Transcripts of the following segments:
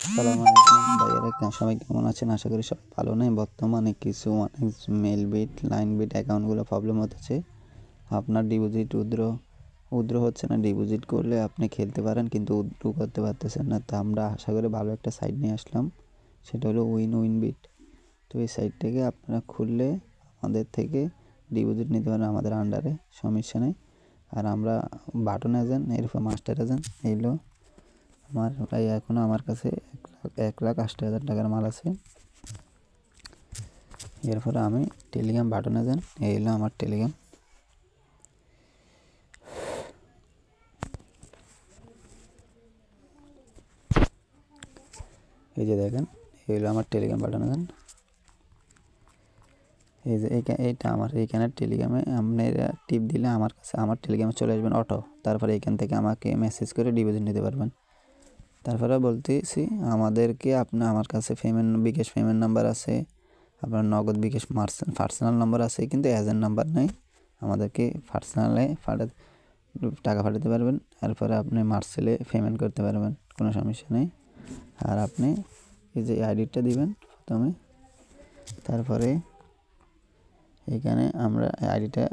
আসসালামু আলাইকুম ভাইয়ারা, সবাই কেমন আছেন? আশা করি সবাই ভালো নেই। বর্তমানে কিছু অনেক মেল বিট লাইন বিট অ্যাকাউন্টগুলো প্রবলেম হতেছে। আপনার ডিপোজিট উইথড্র হচ্ছে না। ডিপোজিট করলে আপনি খেলতে পারেন, কিন্তু উইথড্র করতে পারতেছেন না। তো আমরা আশা করি ভালো একটা সাইট নিয়ে আসলাম, সেটা হলো উইন বিট। তো এই সাইট থেকে আপনারা খুললে আমাদের থেকে ডিপোজিট নিতে পারেন আমাদের আন্ডারে, সমস্যা নেই। আর আমরা বাটন এজেন্ট, এরপর মাস্টার এজেন্ট। এইগুলো আমার প্রায় এখনও আমার কাছে 1,80,000 টাকার মাল আছে। এরপরে আমি টেলিগ্রাম বাটনে যান, এই হলো আমার টেলিগ্রাম। এই যে দেখেন, এই হলো আমার টেলিগ্রাম বাটনে যান। এই যে এইটা আমার এইখানে টেলিগ্রামে আপনারা টিপ দিলে আমার কাছে আমার টেলিগ্রামে চলে আসবেন অটো। তারপরে এখান থেকে আমাকে মেসেজ করে ডিপোজিট নিতে পারবেন। তারপরে বলতেছি আমাদেরকে আমার কাছে বিকাশ পেমেন্ট নাম্বার আছে, আপনার নগদ বিকাশ পার্সোনাল নাম্বার আছে, কিন্তু এজেন্ট নাম্বার নেই। আমাদেরকে পার্সোনালে টাকা পাঠাতে পারবেন। তারপরে আপনি মার্সেলে পেমেন্ট করতে পারবেন, কোনো সমস্যা নেই। আর আপনি এই যে আইডিটা দিবেন প্রথমে, তারপরে এখানে আমরা আইডিটা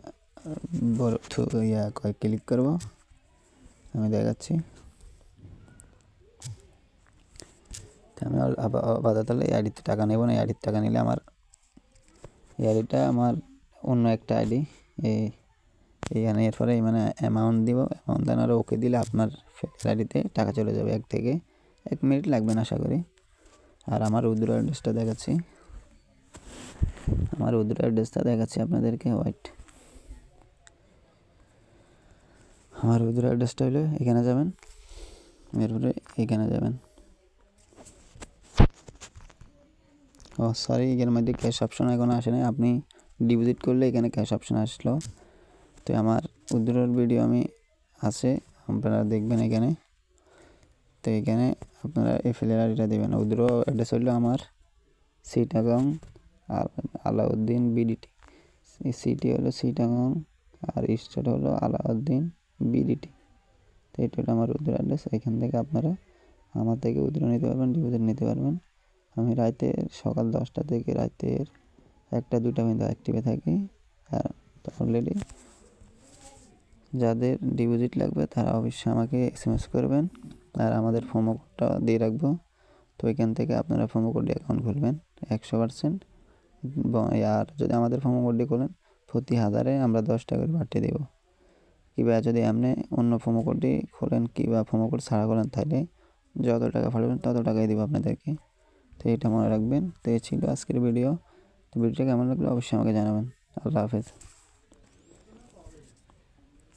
ক্লিক করব। আমি দেখাচ্ছি। আমি আপাতত এই আইডিতে টাকা নেব না। এই আইডির টাকা নিলে এই আইডিটা আমার অন্য একটা আইডি। এইখানে এরপরে মানে অ্যামাউন্ট দিব, অ্যামাউন্ট দেন আর ওকে দিলে আপনার আইডিতে টাকা চলে যাবে। 1 থেকে 1 মিনিট লাগবে না আশা করি। আর আমার উইথড্র অ্যাড্রেসটা দেখাচ্ছি। আপনাদেরকে। আমার উইথড্র অ্যাড্রেসটা হলো, এখানে যাবেন, এরপরে এখানে যাবেন। সরি, এর মধ্যে ক্যাশ অপশন এখনো আসে নাই। আপনি ডিপোজিট করলে এখানে ক্যাশ অপশন আসলো। তো আমার উইথড্রর ভিডিও আছে, আপনারা দেখবেন এখানে। তো এখানে আপনারা এফএলের আইডিটা দেবেন। উইথড্র অ্যাড্রেস হলো আমার চিটাগং আলাউদ্দিন বিডিটি। সিটি হলো চিটাগং আর স্টেট হলো আলাউদ্দিন বিডিটি। তো এটা হলো আমার উইথড্র অ্যাড্রেস। এখান থেকে আপনারা আমার থেকে উইথড্র নিতে পারবেন, ডিপোজিট নিতে পারবেন। আমি সকাল 10টা থেকে রাতের 1টা-2টা পর্যন্ত অ্যাক্টিভে থাকি। আর অলরেডি যাদের ডিপোজিট লাগবে তারা অবশ্যই আমাকে SMS করবেন। আর আমাদের প্রোমো কোডটা দিয়ে রাখবো। তো এখান থেকে আপনারা প্রোমো কোডে অ্যাকাউন্ট খুলবেন 100%। আর যদি আমাদের প্রোমো কোডটি খোলেন, প্রতি 1000-এ আমরা 10 টাকা করে বাড়তে দেবো। কিংবা যদি আপনি অন্য প্রোমো কোডটি খোলেন কিংবা প্রোমো কোড ছাড়া করেন, তাহলে যত টাকা পাঠাবেন তত টাকাই দেবো আপনাদেরকে। তো এটা মনে রাখবেন। তো এই ছিল আজকের ভিডিও। তো ভিডিওটা কেমন লাগলো অবশ্যই আমাকে জানাবেন। আল্লাহ হাফেজ।